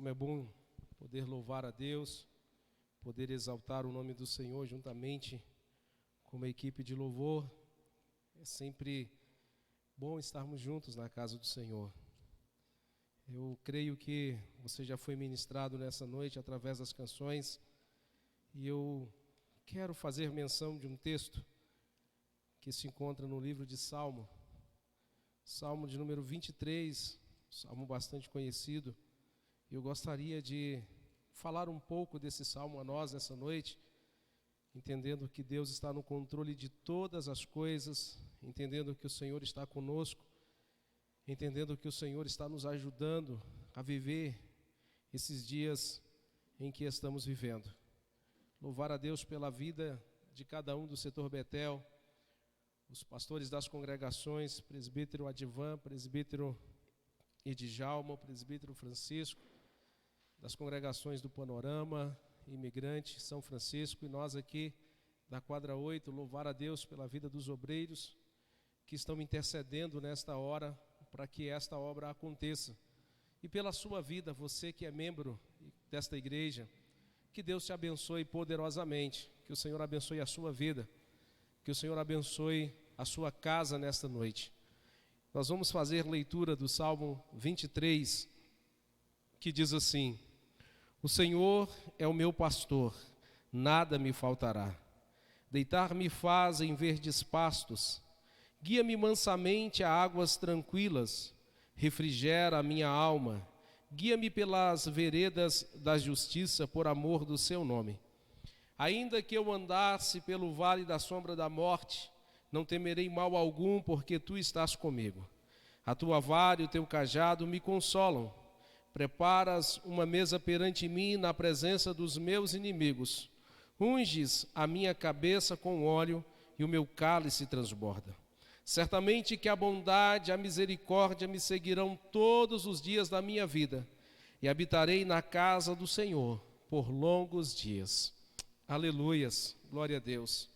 Como é bom poder louvar a Deus, poder exaltar o nome do Senhor juntamente com uma equipe de louvor. É sempre bom estarmos juntos na casa do Senhor. Eu creio que você já foi ministrado nessa noite através das canções, e eu quero fazer menção de um texto que se encontra no livro de Salmo, Salmo de número 23, salmo bastante conhecido. Eu gostaria de falar um pouco desse salmo a nós nessa noite, entendendo que Deus está no controle de todas as coisas, entendendo que o Senhor está conosco, entendendo que o Senhor está nos ajudando a viver esses dias em que estamos vivendo. Louvar a Deus pela vida de cada um do setor Betel, os pastores das congregações, presbítero Adivan, presbítero Edjalma, presbítero Francisco, das congregações do Panorama, Imigrante, São Francisco, e nós aqui da quadra 8, louvar a Deus pela vida dos obreiros que estão intercedendo nesta hora para que esta obra aconteça. E pela sua vida, você que é membro desta igreja, que Deus te abençoe poderosamente, que o Senhor abençoe a sua vida, que o Senhor abençoe a sua casa nesta noite. Nós vamos fazer leitura do Salmo 23, que diz assim: O Senhor é o meu pastor, nada me faltará. Deitar-me faz em verdes pastos, guia-me mansamente a águas tranquilas, refrigera a minha alma, guia-me pelas veredas da justiça por amor do seu nome. Ainda que eu andasse pelo vale da sombra da morte, não temerei mal algum, porque tu estás comigo. A tua vara e o teu cajado me consolam. Preparas uma mesa perante mim na presença dos meus inimigos. Unges a minha cabeça com óleo e o meu cálice transborda. Certamente que a bondade e a misericórdia me seguirão todos os dias da minha vida, e habitarei na casa do Senhor por longos dias. Aleluias, glória a Deus.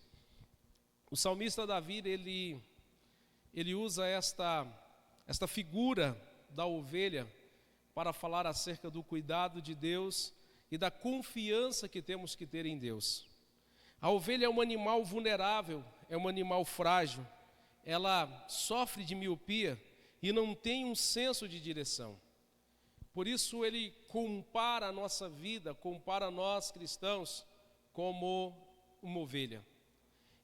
O salmista Davi, ele usa esta figura da ovelha para falar acerca do cuidado de Deus e da confiança que temos que ter em Deus. A ovelha é um animal vulnerável, é um animal frágil, ela sofre de miopia e não tem um senso de direção. Por isso ele compara a nossa vida, compara nós cristãos como uma ovelha.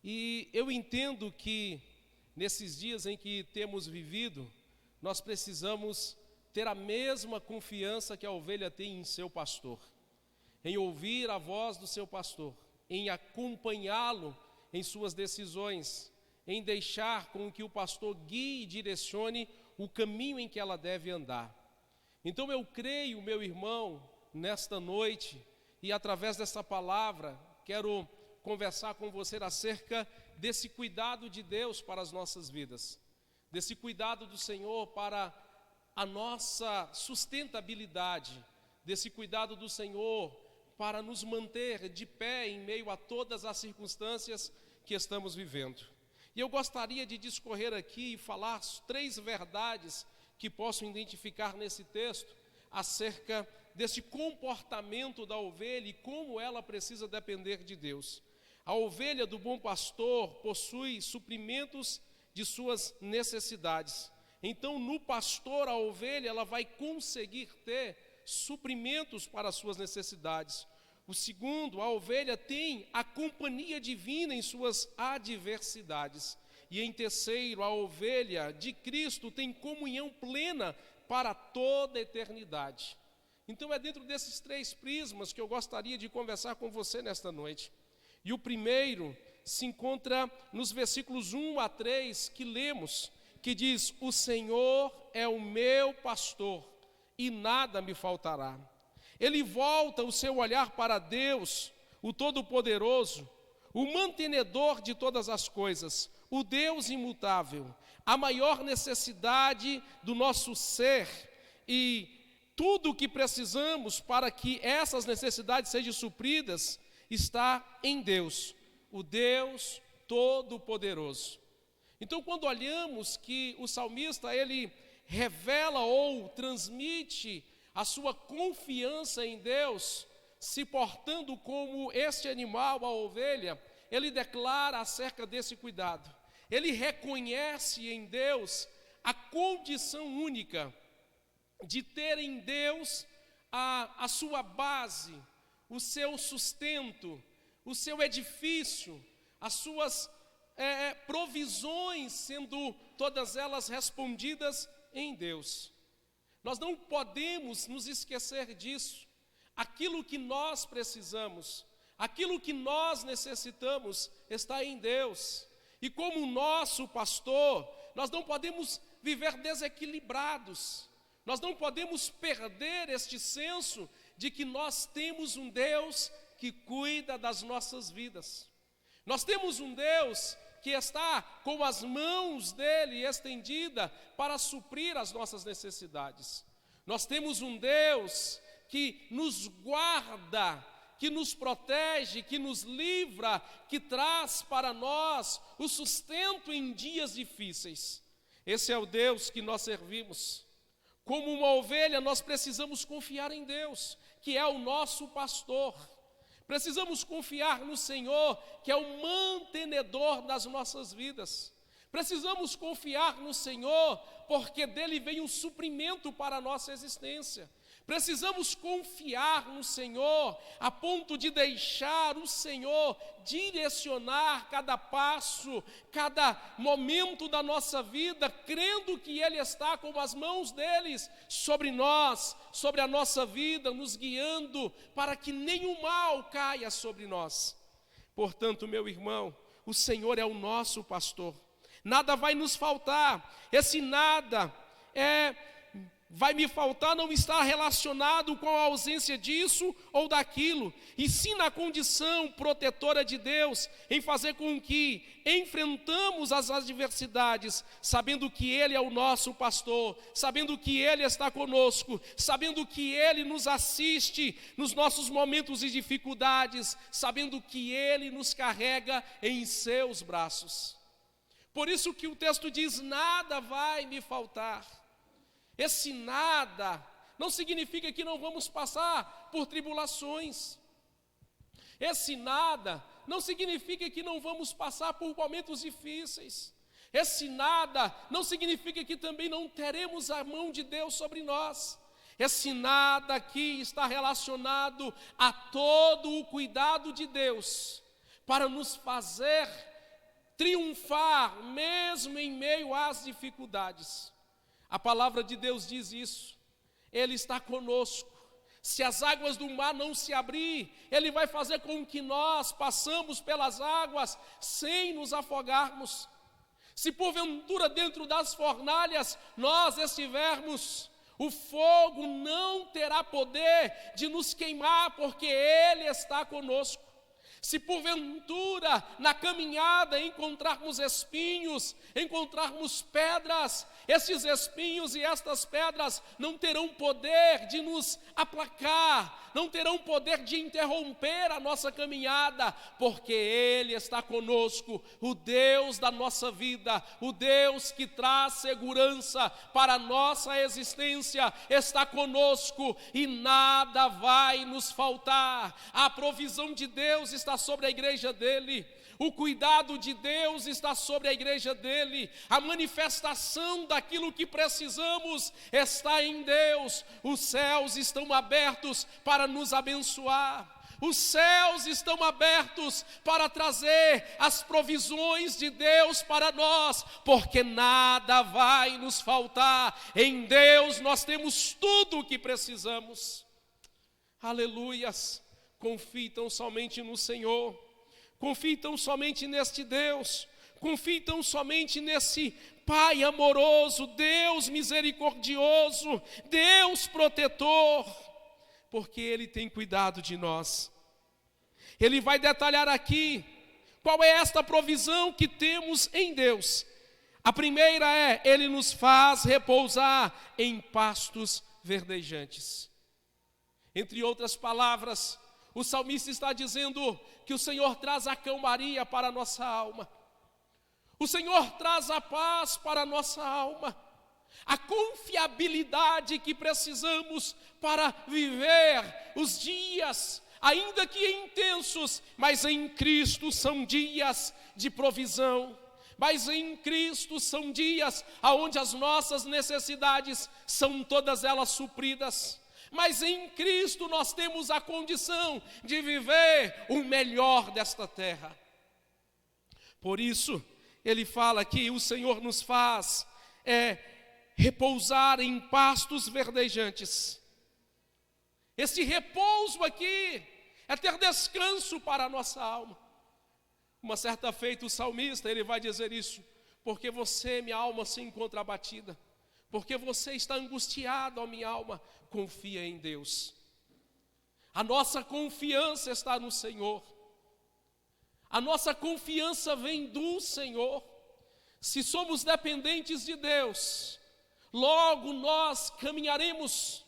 E eu entendo que nesses dias em que temos vivido, nós precisamos ter a mesma confiança que a ovelha tem em seu pastor, em ouvir a voz do seu pastor, em acompanhá-lo em suas decisões, em deixar com que o pastor guie e direcione o caminho em que ela deve andar. Então eu creio, meu irmão, nesta noite, e através dessa palavra, quero conversar com você acerca desse cuidado de Deus para as nossas vidas, desse cuidado do Senhor para a nossa sustentabilidade, desse cuidado do Senhor para nos manter de pé em meio a todas as circunstâncias que estamos vivendo. E eu gostaria de discorrer aqui e falar 3 verdades que posso identificar nesse texto acerca desse comportamento da ovelha e como ela precisa depender de Deus. A ovelha do bom pastor possui suprimentos de suas necessidades. Então, no pastor, a ovelha ela vai conseguir ter suprimentos para as suas necessidades. O segundo, a ovelha tem a companhia divina em suas adversidades. E em terceiro, a ovelha de Cristo tem comunhão plena para toda a eternidade. Então é dentro desses 3 prismas que eu gostaria de conversar com você nesta noite. E o primeiro se encontra nos versículos 1 a 3 que lemos, que diz: O Senhor é o meu pastor e nada me faltará. Ele volta o seu olhar para Deus, o Todo-Poderoso, o mantenedor de todas as coisas, o Deus imutável, a maior necessidade do nosso ser e tudo o que precisamos para que essas necessidades sejam supridas está em Deus, o Deus Todo-Poderoso. Então, quando olhamos que o salmista, ele revela ou transmite a sua confiança em Deus, se portando como este animal, a ovelha, ele declara acerca desse cuidado. Ele reconhece em Deus a condição única de ter em Deus a sua base, o seu sustento, o seu edifício, as suas provisões, sendo todas elas respondidas em Deus. Nós não podemos nos esquecer disso. Aquilo que nós precisamos, aquilo que nós necessitamos está em Deus. E como nosso pastor, nós não podemos viver desequilibrados. Nós não podemos perder este senso de que nós temos um Deus que cuida das nossas vidas. Nós temos um Deus que está com as mãos dele estendida para suprir as nossas necessidades. Nós temos um Deus que nos guarda, que nos protege, que nos livra, que traz para nós o sustento em dias difíceis. Esse é o Deus que nós servimos. Como uma ovelha, nós precisamos confiar em Deus, que é o nosso pastor. Precisamos confiar no Senhor, que é o mantenedor das nossas vidas. Precisamos confiar no Senhor, porque dele vem um suprimento para a nossa existência. Precisamos confiar no Senhor, a ponto de deixar o Senhor direcionar cada passo, cada momento da nossa vida, crendo que Ele está com as mãos deles sobre nós, sobre a nossa vida, nos guiando, para que nenhum mal caia sobre nós. Portanto, meu irmão, o Senhor é o nosso pastor. Nada vai nos faltar. Esse nada vai me faltar não está relacionado com a ausência disso ou daquilo, e sim na condição protetora de Deus, em fazer com que enfrentamos as adversidades, sabendo que Ele é o nosso pastor, sabendo que Ele está conosco, sabendo que Ele nos assiste nos nossos momentos de dificuldades, sabendo que Ele nos carrega em seus braços. Por isso que o texto diz: nada vai me faltar. Esse nada não significa que não vamos passar por tribulações. Esse nada não significa que não vamos passar por momentos difíceis. Esse nada não significa que também não teremos a mão de Deus sobre nós. Esse nada aqui está relacionado a todo o cuidado de Deus para nos fazer triunfar mesmo em meio às dificuldades. A palavra de Deus diz isso. Ele está conosco. Se as águas do mar não se abrir, Ele vai fazer com que nós passamos pelas águas sem nos afogarmos. Se porventura dentro das fornalhas nós estivermos, o fogo não terá poder de nos queimar, porque Ele está conosco. Se porventura na caminhada encontrarmos espinhos, encontrarmos pedras, esses espinhos e estas pedras não terão poder de nos aplacar, não terão poder de interromper a nossa caminhada, porque Ele está conosco, o Deus da nossa vida, o Deus que traz segurança para a nossa existência, está conosco e nada vai nos faltar. A provisão de Deus está sobre a igreja dele. O cuidado de Deus está sobre a igreja dele. A manifestação daquilo que precisamos está em Deus. Os céus estão abertos para nos abençoar. Os céus estão abertos para trazer as provisões de Deus para nós, porque nada vai nos faltar. Em Deus nós temos tudo o que precisamos. Aleluias. Confie tão somente no Senhor. Confie tão somente neste Deus, confie tão somente nesse Pai amoroso, Deus misericordioso, Deus protetor, porque Ele tem cuidado de nós. Ele vai detalhar aqui qual é esta provisão que temos em Deus. A primeira é: Ele nos faz repousar em pastos verdejantes. Entre outras palavras, o salmista está dizendo que o Senhor traz a calmaria para a nossa alma. O Senhor traz a paz para a nossa alma. a confiabilidade que precisamos para viver os dias, ainda que intensos, mas em Cristo são dias de provisão. Mas em Cristo são dias onde as nossas necessidades são todas elas supridas. Mas em Cristo nós temos a condição de viver o melhor desta terra. Por isso, ele fala que o Senhor nos faz repousar em pastos verdejantes. Esse repouso aqui é ter descanso para a nossa alma. Uma certa feita o salmista, ele vai dizer isso: porque você, minha alma, se encontra abatida, porque você está angustiado, ó minha alma, confia em Deus. A nossa confiança está no Senhor. A nossa confiança vem do Senhor. Se somos dependentes de Deus, logo nós caminharemos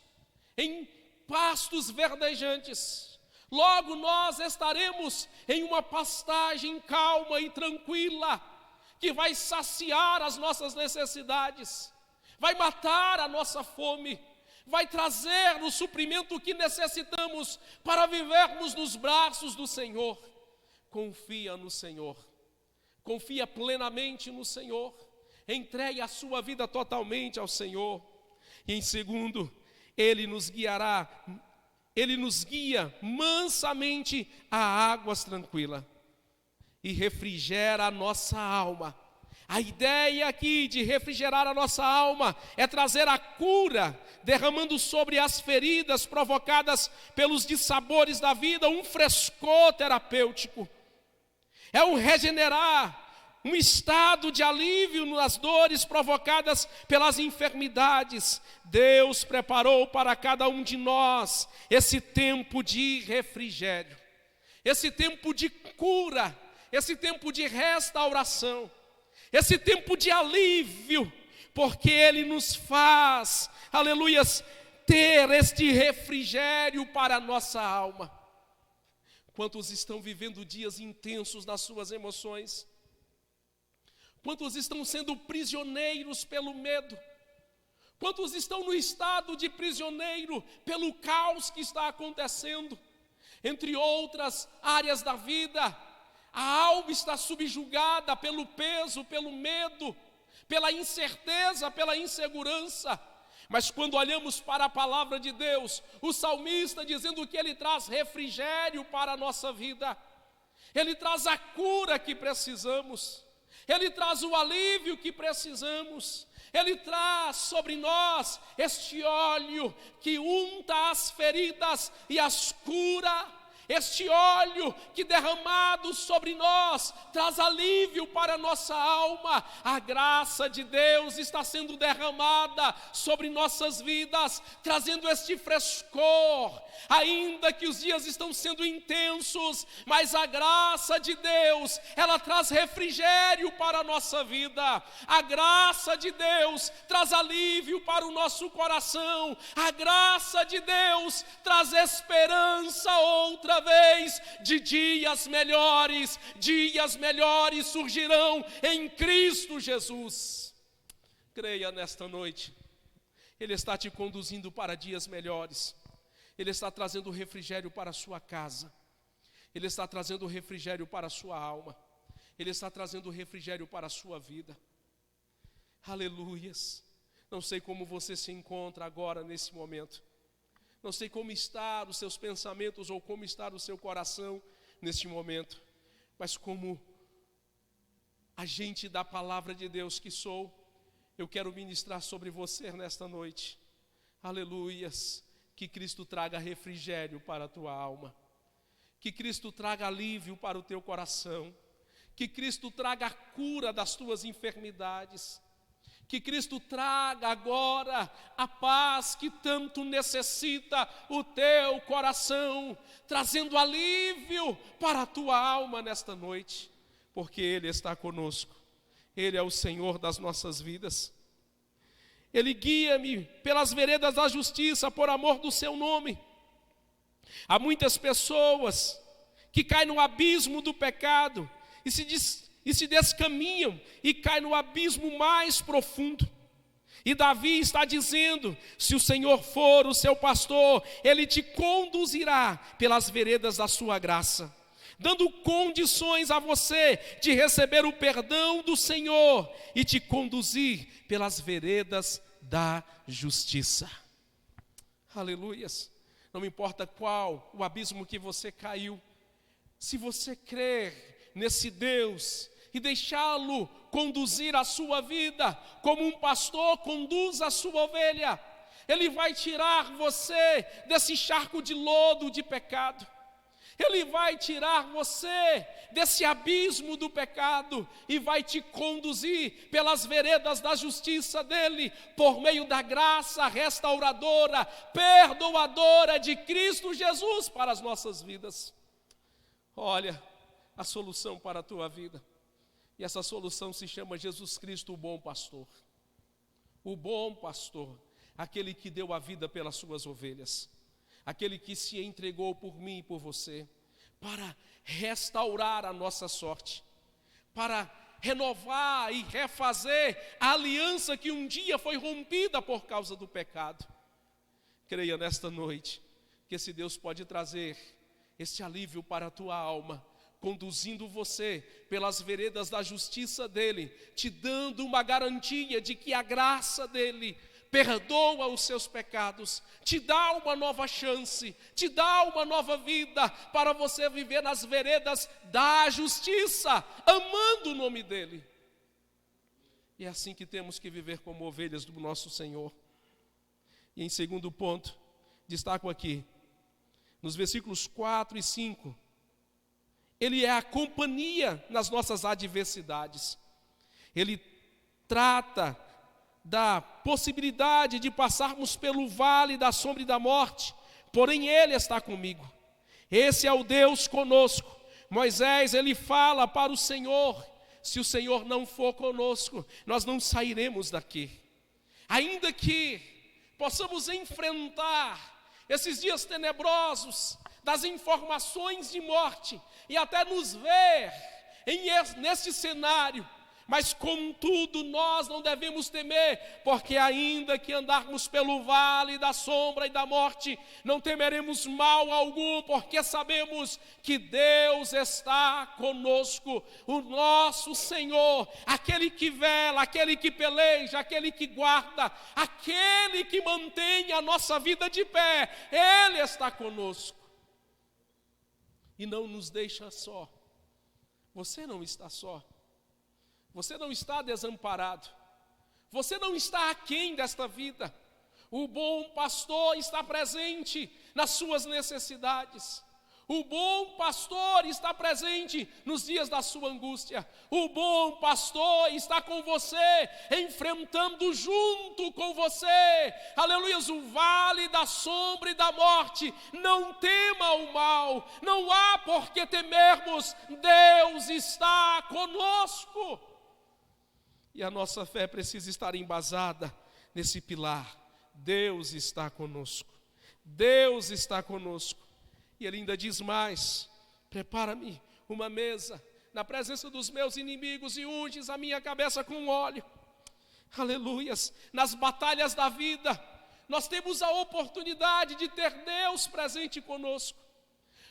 em pastos verdejantes. Logo nós estaremos em uma pastagem calma e tranquila, que vai saciar as nossas necessidades, vai matar a nossa fome, vai trazer o suprimento que necessitamos para vivermos nos braços do Senhor. Confia no Senhor, confia plenamente no Senhor, entregue a sua vida totalmente ao Senhor. E em segundo, Ele nos guiará. Ele nos guia mansamente a águas tranquilas e refrigera a nossa alma. A ideia aqui de refrigerar a nossa alma é trazer a cura, derramando sobre as feridas provocadas pelos dissabores da vida um frescor terapêutico. É um regenerar, um estado de alívio nas dores provocadas pelas enfermidades. Deus preparou para cada um de nós esse tempo de refrigério, esse tempo de cura, esse tempo de restauração, esse tempo de alívio, porque Ele nos faz, aleluias, ter este refrigério para a nossa alma. Quantos estão vivendo dias intensos nas suas emoções? Quantos estão sendo prisioneiros pelo medo? Quantos estão no estado de prisioneiro pelo caos que está acontecendo? Entre outras áreas da vida, a alma está subjugada pelo peso, pelo medo, pela incerteza, pela insegurança. Mas quando olhamos para a palavra de Deus, o salmista dizendo que Ele traz refrigério para a nossa vida, Ele traz a cura que precisamos, Ele traz o alívio que precisamos, Ele traz sobre nós este óleo que unta as feridas e as cura. Este óleo que derramado sobre nós traz alívio para a nossa alma. A graça de Deus está sendo derramada sobre nossas vidas, trazendo este frescor. Ainda que os dias estão sendo intensos, mas a graça de Deus, ela traz refrigério para a nossa vida. A graça de Deus traz alívio para o nosso coração. A graça de Deus traz esperança outra vez de dias melhores surgirão em Cristo Jesus. Creia nesta noite, Ele está te conduzindo para dias melhores. Ele está trazendo refrigério para a sua casa, Ele está trazendo refrigério para a sua alma, Ele está trazendo refrigério para a sua vida. Aleluias. Não sei como você se encontra agora nesse momento, não sei como estão os seus pensamentos ou como está o seu coração neste momento, mas como agente da palavra de Deus que sou, eu quero ministrar sobre você nesta noite. Aleluias, que Cristo traga refrigério para a tua alma, que Cristo traga alívio para o teu coração, que Cristo traga a cura das tuas enfermidades, que Cristo traga agora a paz que tanto necessita o teu coração, trazendo alívio para a tua alma nesta noite, porque Ele está conosco, Ele é o Senhor das nossas vidas. Ele guia-me pelas veredas da justiça por amor do seu nome. Há muitas pessoas que caem no abismo do pecado e se descaminham e caem no abismo mais profundo. E Davi está dizendo: se o Senhor for o seu pastor, Ele te conduzirá pelas veredas da sua graça, dando condições a você de receber o perdão do Senhor e te conduzir pelas veredas da justiça. Aleluias! Não importa qual o abismo que você caiu, se você crer nesse Deus e deixá-lo conduzir a sua vida, como um pastor conduz a sua ovelha, Ele vai tirar você desse charco de lodo de pecado. Ele vai tirar você desse abismo do pecado e vai te conduzir pelas veredas da justiça dele, por meio da graça restauradora, perdoadora de Cristo Jesus para as nossas vidas. Olha, a solução para a tua vida. E essa solução se chama Jesus Cristo, o bom pastor. O bom pastor, aquele que deu a vida pelas suas ovelhas, aquele que se entregou por mim e por você, para restaurar a nossa sorte, para renovar e refazer a aliança que um dia foi rompida por causa do pecado. Creia nesta noite que esse Deus pode trazer esse alívio para a tua alma, conduzindo você pelas veredas da justiça dele, te dando uma garantia de que a graça dele perdoa os seus pecados, te dá uma nova chance, te dá uma nova vida para você viver nas veredas da justiça, amando o nome dele. E é assim que temos que viver como ovelhas do nosso Senhor. E em segundo ponto, destaco aqui, nos versículos 4 e 5, Ele é a companhia nas nossas adversidades. Ele trata da possibilidade de passarmos pelo vale da sombra e da morte, porém Ele está comigo. Esse é o Deus conosco. Moisés, ele fala para o Senhor: se o Senhor não for conosco, nós não sairemos daqui. Ainda que possamos enfrentar esses dias tenebrosos das informações de morte e até nos ver nesse cenário, mas contudo nós não devemos temer, porque ainda que andarmos pelo vale da sombra e da morte, não temeremos mal algum, porque sabemos que Deus está conosco, o nosso Senhor, aquele que vela, aquele que peleja, aquele que guarda, aquele que mantém a nossa vida de pé, Ele está conosco e não nos deixa só. Você não está só. Você não está desamparado, você não está aquém desta vida. O bom pastor está presente nas suas necessidades. O bom pastor está presente nos dias da sua angústia. O bom pastor está com você, enfrentando junto com você, aleluia, o vale da sombra e da morte. Não tema o mal, não há por que temermos, Deus está conosco. E a nossa fé precisa estar embasada nesse pilar: Deus está conosco, Deus está conosco. E Ele ainda diz mais: prepara-me uma mesa na presença dos meus inimigos e unges a minha cabeça com óleo. Aleluias! Nas batalhas da vida, nós temos a oportunidade de ter Deus presente conosco.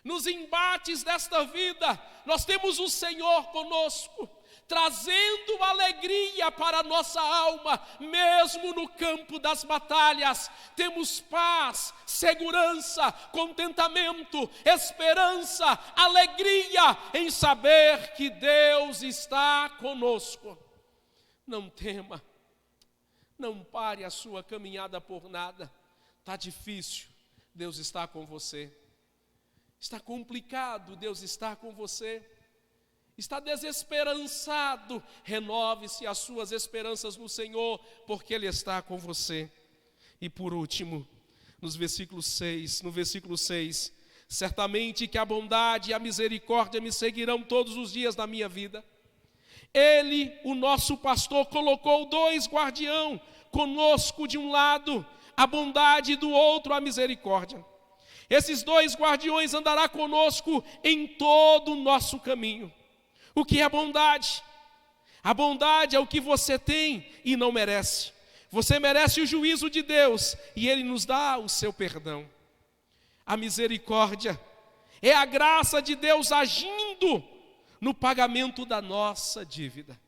Nos embates desta vida, nós temos o Senhor conosco, trazendo alegria para a nossa alma, mesmo no campo das batalhas. Temos paz, segurança, contentamento, esperança, alegria em saber que Deus está conosco. Não tema, não pare a sua caminhada por nada. Está difícil, Deus está com você. Está complicado, Deus está com você. Está desesperançado, renove-se as suas esperanças no Senhor, porque Ele está com você. E por último, no versículo 6, certamente que a bondade e a misericórdia me seguirão todos os dias da minha vida. Ele, o nosso pastor, colocou 2 guardiães conosco de um lado, a bondade, e do outro a misericórdia. Esses 2 guardiões andará conosco em todo o nosso caminho. O que é bondade? A bondade é o que você tem e não merece. Você merece o juízo de Deus e Ele nos dá o seu perdão. A misericórdia é a graça de Deus agindo no pagamento da nossa dívida.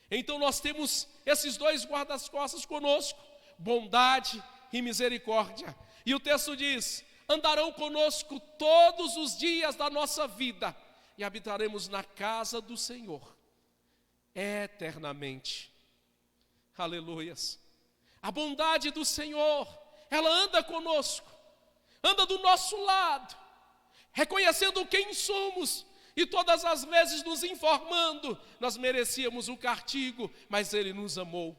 Então nós temos esses dois guarda-costas conosco, bondade e misericórdia. E o texto diz: andarão conosco todos os dias da nossa vida e habitaremos na casa do Senhor eternamente. Aleluias. A bondade do Senhor, ela anda conosco, anda do nosso lado, reconhecendo quem somos e todas as vezes nos informando. Nós merecíamos o castigo, mas Ele nos amou.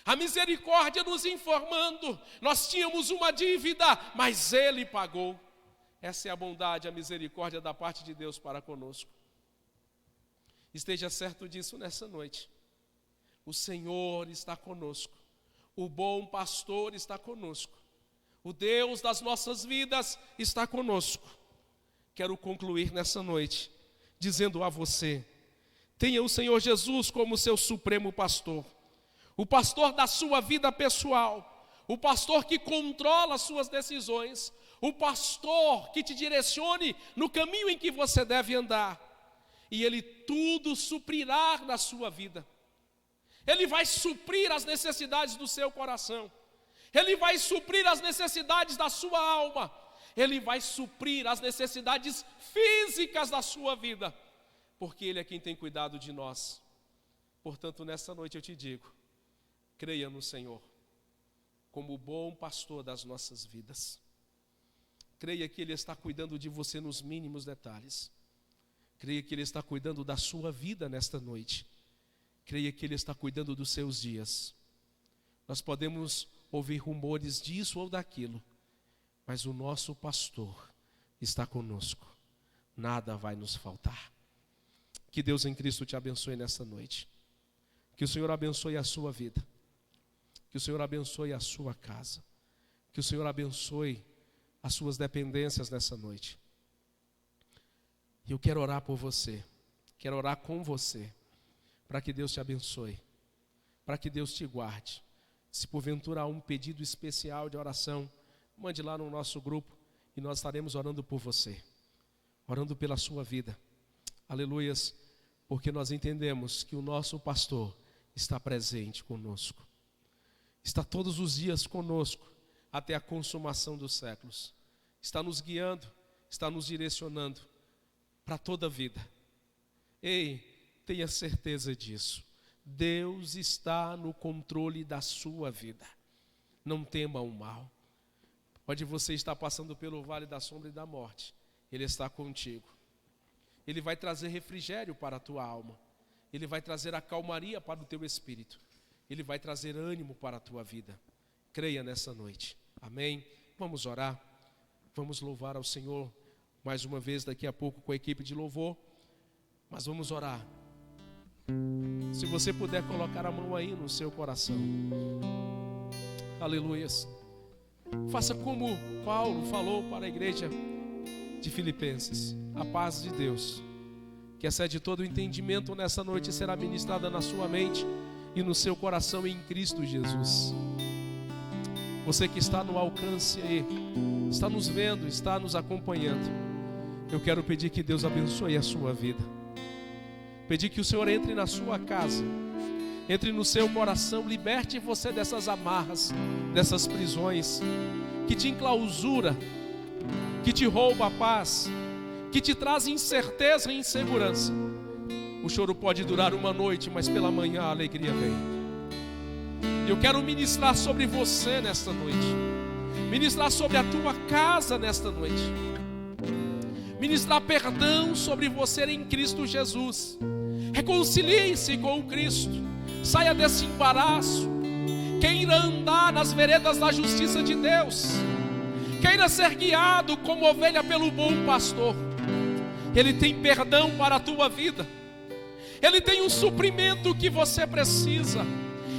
A misericórdia nos informando, nós tínhamos uma dívida, mas Ele pagou. Essa é a bondade, a misericórdia da parte de Deus para conosco. Esteja certo disso nessa noite. O Senhor está conosco, o bom pastor está conosco, o Deus das nossas vidas está conosco. Quero concluir nessa noite dizendo a você: tenha o Senhor Jesus como seu supremo pastor, o pastor da sua vida pessoal, o pastor que controla as suas decisões, o pastor que te direcione no caminho em que você deve andar, e Ele tudo suprirá na sua vida. Ele vai suprir as necessidades do seu coração, Ele vai suprir as necessidades da sua alma, Ele vai suprir as necessidades físicas da sua vida, porque Ele é quem tem cuidado de nós. Portanto, nessa noite eu te digo: creia no Senhor como o bom pastor das nossas vidas. Creia que Ele está cuidando de você nos mínimos detalhes. Creia que Ele está cuidando da sua vida nesta noite. Creia que Ele está cuidando dos seus dias. Nós podemos ouvir rumores disso ou daquilo, mas o nosso pastor está conosco. Nada vai nos faltar. Que Deus em Cristo te abençoe nesta noite. Que o Senhor abençoe a sua vida. Que o Senhor abençoe a sua casa. Que o Senhor abençoe as suas dependências nessa noite. E eu quero orar por você. Quero orar com você, para que Deus te abençoe, para que Deus te guarde. Se porventura há um pedido especial de oração, mande lá no nosso grupo e nós estaremos orando por você, orando pela sua vida. Aleluias, porque nós entendemos que o nosso pastor está presente conosco, está todos os dias conosco até a consumação dos séculos, está nos guiando, está nos direcionando para toda a vida. Ei, tenha certeza disso. Deus está no controle da sua vida. Não tema o mal. Pode você estar passando pelo vale da sombra e da morte, Ele está contigo. Ele vai trazer refrigério para a tua alma. Ele vai trazer a calmaria para o teu espírito. Ele vai trazer ânimo para a tua vida. Creia nessa noite. Amém? Vamos orar. Vamos louvar ao Senhor mais uma vez daqui a pouco com a equipe de louvor. Mas vamos orar. Se você puder colocar a mão aí no seu coração. Aleluias. Faça como Paulo falou para a igreja de Filipenses: a paz de Deus, que excede todo o entendimento, nessa noite será ministrada na sua mente e no seu coração em Cristo Jesus. Você que está no alcance aí, está nos vendo, está nos acompanhando, eu quero pedir que Deus abençoe a sua vida. Pedir que o Senhor entre na sua casa, entre no seu coração, liberte você dessas amarras, dessas prisões que te enclausura, que te rouba a paz, que te traz incerteza e insegurança. O choro pode durar uma noite, mas pela manhã a alegria vem. Eu quero ministrar sobre você nesta noite, ministrar sobre a tua casa nesta noite, ministrar perdão sobre você em Cristo Jesus. Reconcilie-se com o Cristo, saia desse embaraço, queira andar nas veredas da justiça de Deus, queira ser guiado como ovelha pelo bom pastor. Ele tem perdão para a tua vida, Ele tem o suprimento que você precisa,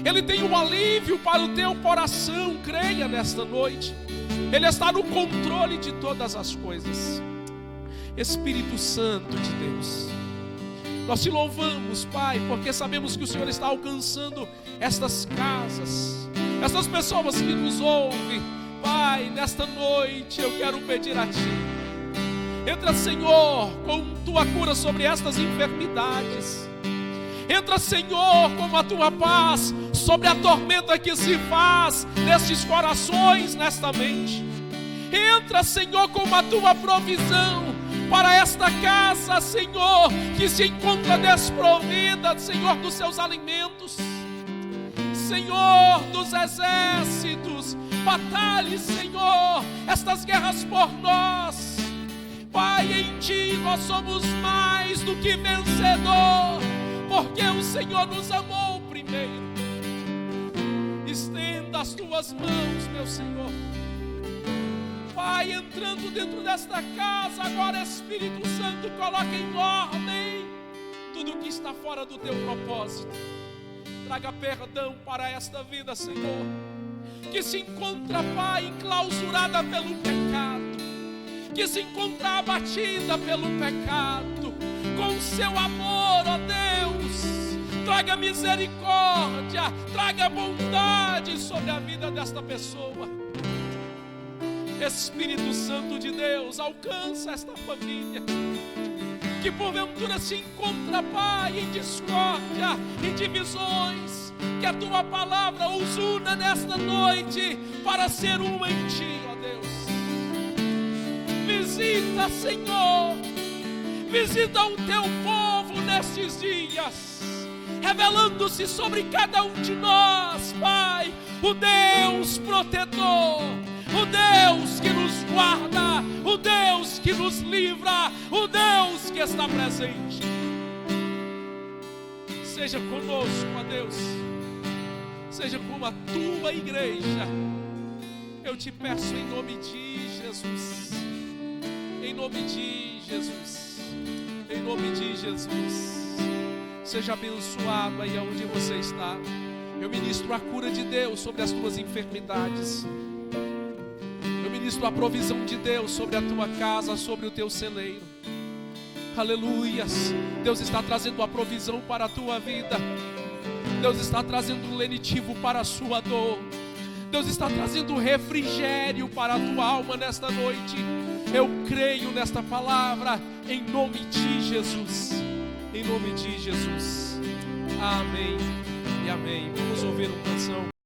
Ele tem o alívio para o teu coração. Creia nesta noite, Ele está no controle de todas as coisas. Espírito Santo de Deus, nós te louvamos, Pai, porque sabemos que o Senhor está alcançando estas casas, essas pessoas que nos ouvem, Pai, nesta noite eu quero pedir a Ti, entra, Senhor, com Tua cura sobre estas enfermidades. Entra, Senhor, com a Tua paz sobre a tormenta que se faz nestes corações, nesta mente. Entra, Senhor, com a Tua provisão para esta casa, Senhor, que se encontra desprovida, Senhor, dos seus alimentos. Senhor dos exércitos, batalhe, Senhor, estas guerras por nós. Pai, em Ti nós somos mais do que vencedor, porque o Senhor nos amou primeiro. Estenda as Tuas mãos, meu Senhor. Pai, entrando dentro desta casa, agora, Espírito Santo, coloca em ordem tudo que está fora do Teu propósito. Traga perdão para esta vida, Senhor, que se encontra, Pai, enclausurada pelo pecado, que se encontra abatida pelo pecado. Com Seu amor, ó Deus, traga misericórdia, traga bondade sobre a vida desta pessoa. Espírito Santo de Deus, alcança esta família que porventura se encontra, Pai, em discórdia, em divisões. Que a Tua palavra os una nesta noite para ser uma em Ti, ó Deus. Visita, Senhor, visita o Teu povo nestes dias, revelando-se sobre cada um de nós, Pai, o Deus protetor, o Deus que nos guarda, o Deus que nos livra, o Deus que está presente. Seja conosco, ó Deus, seja com a Tua igreja. Eu Te peço em nome de Jesus, em nome de Jesus, em nome de Jesus. Seja abençoado aí onde você está. Eu ministro a cura de Deus sobre as tuas enfermidades. Eu ministro a provisão de Deus sobre a tua casa, sobre o teu celeiro. Aleluias. Deus está trazendo a provisão para a tua vida. Deus está trazendo um lenitivo para a sua dor. Deus está trazendo refrigério para a tua alma nesta noite. Eu creio nesta palavra em nome de Jesus. Em nome de Jesus. Amém e amém. Vamos ouvir uma canção.